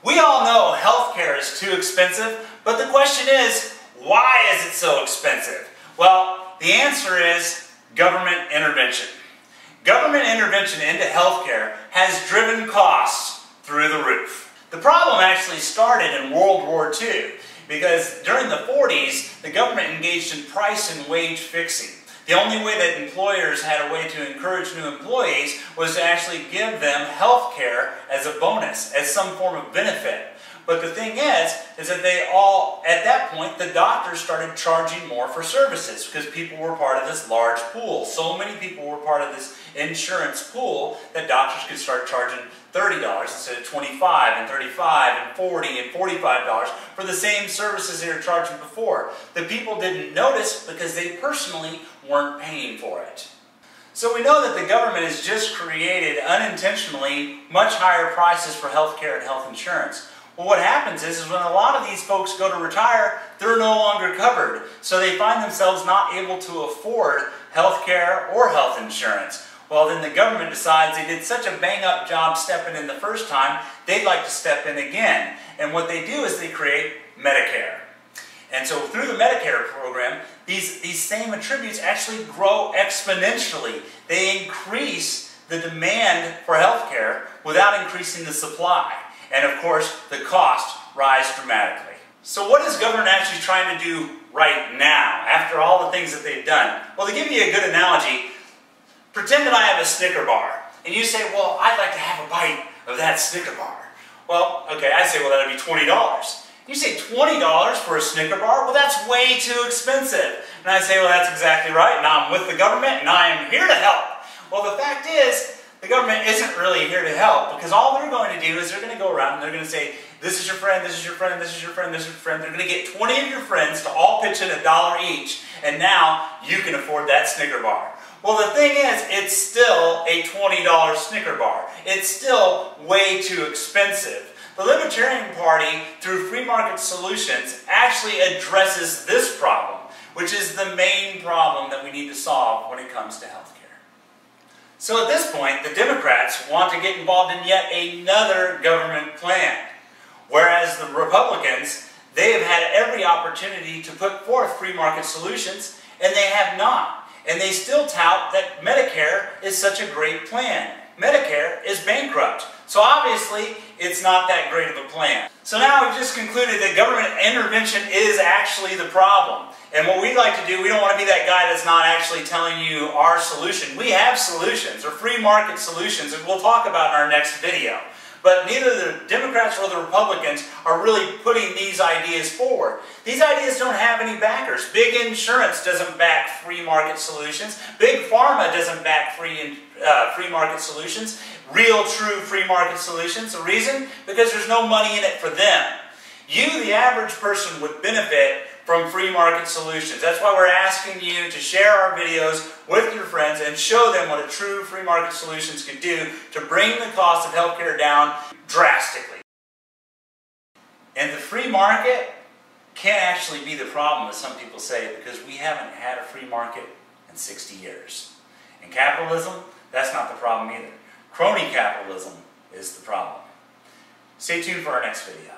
We all know healthcare is too expensive, but the question is, why is it so expensive? Well, the answer is government intervention. Government intervention into healthcare has driven costs through the roof. The problem actually started in World War II because during the 40s, the government engaged in price and wage fixing. The only way that employers had a way to encourage new employees was to actually give them health care as a bonus, as some form of benefit. But the thing is that they all, at that point, the doctors started charging more for services because people were part of this large pool. So many people were part of this insurance pool that doctors could start charging $30 instead of $25 and $35 and $40 and $45 for the same services they were charging before. The people didn't notice because they personally weren't paying for it. So we know that the government has just created unintentionally much higher prices for health care and health insurance. Well, what happens is when a lot of these folks go to retire, they're no longer covered. So they find themselves not able to afford health care or health insurance. Well, then the government decides they did such a bang-up job stepping in the first time, they'd like to step in again. And what they do is they create Medicare. And so through the Medicare program, these same attributes actually grow exponentially. They increase the demand for health care without increasing the supply. And of course, the costs rise dramatically. So what is government actually trying to do right now, after all the things that they've done? Well, to give you a good analogy, pretend that I have a Snicker bar, and you say, well, I'd like to have a bite of that Snicker bar. Well, okay, I say, well, that'd be $20. You say $20 for a Snicker bar? Well, that's way too expensive. And I say, well, that's exactly right, and I'm with the government, and I am here to help. Well, the fact is, the government isn't really here to help, because all they're going to do is they're going to go around and they're going to say, this is your friend, this is your friend, this is your friend, this is your friend. They're going to get 20 of your friends to all pitch in $1 each, and now you can afford that Snicker bar. Well, the thing is, it's still a $20 Snicker bar. It's still way too expensive. The Libertarian Party, through free market solutions, actually addresses this problem, which is the main problem that we need to solve when it comes to health care. So at this point, the Democrats want to get involved in yet another government plan. Whereas the Republicans, they have had every opportunity to put forth free market solutions, and they have not. And they still tout that Medicare is such a great plan. Medicare is bankrupt. So obviously, it's not that great of a plan. So now we've just concluded that government intervention is actually the problem. And what we'd like to do, we don't want to be that guy that's not actually telling you our solution. We have solutions, or free market solutions, that we'll talk about in our next video. But neither the Democrats or the Republicans are really putting these ideas forward. These ideas don't have any backers. Big insurance doesn't back free market solutions. Big pharma doesn't back free market solutions. Real, true free market solutions. The reason? Because there's no money in it for them. You, the average person, would benefit from free market solutions. That's why we're asking you to share our videos with your friends and show them what a true free market solutions can do to bring the cost of healthcare down drastically. And the free market can't actually be the problem, as some people say, because we haven't had a free market in 60 years. And capitalism, that's not the problem either. Crony capitalism is the problem. Stay tuned for our next video.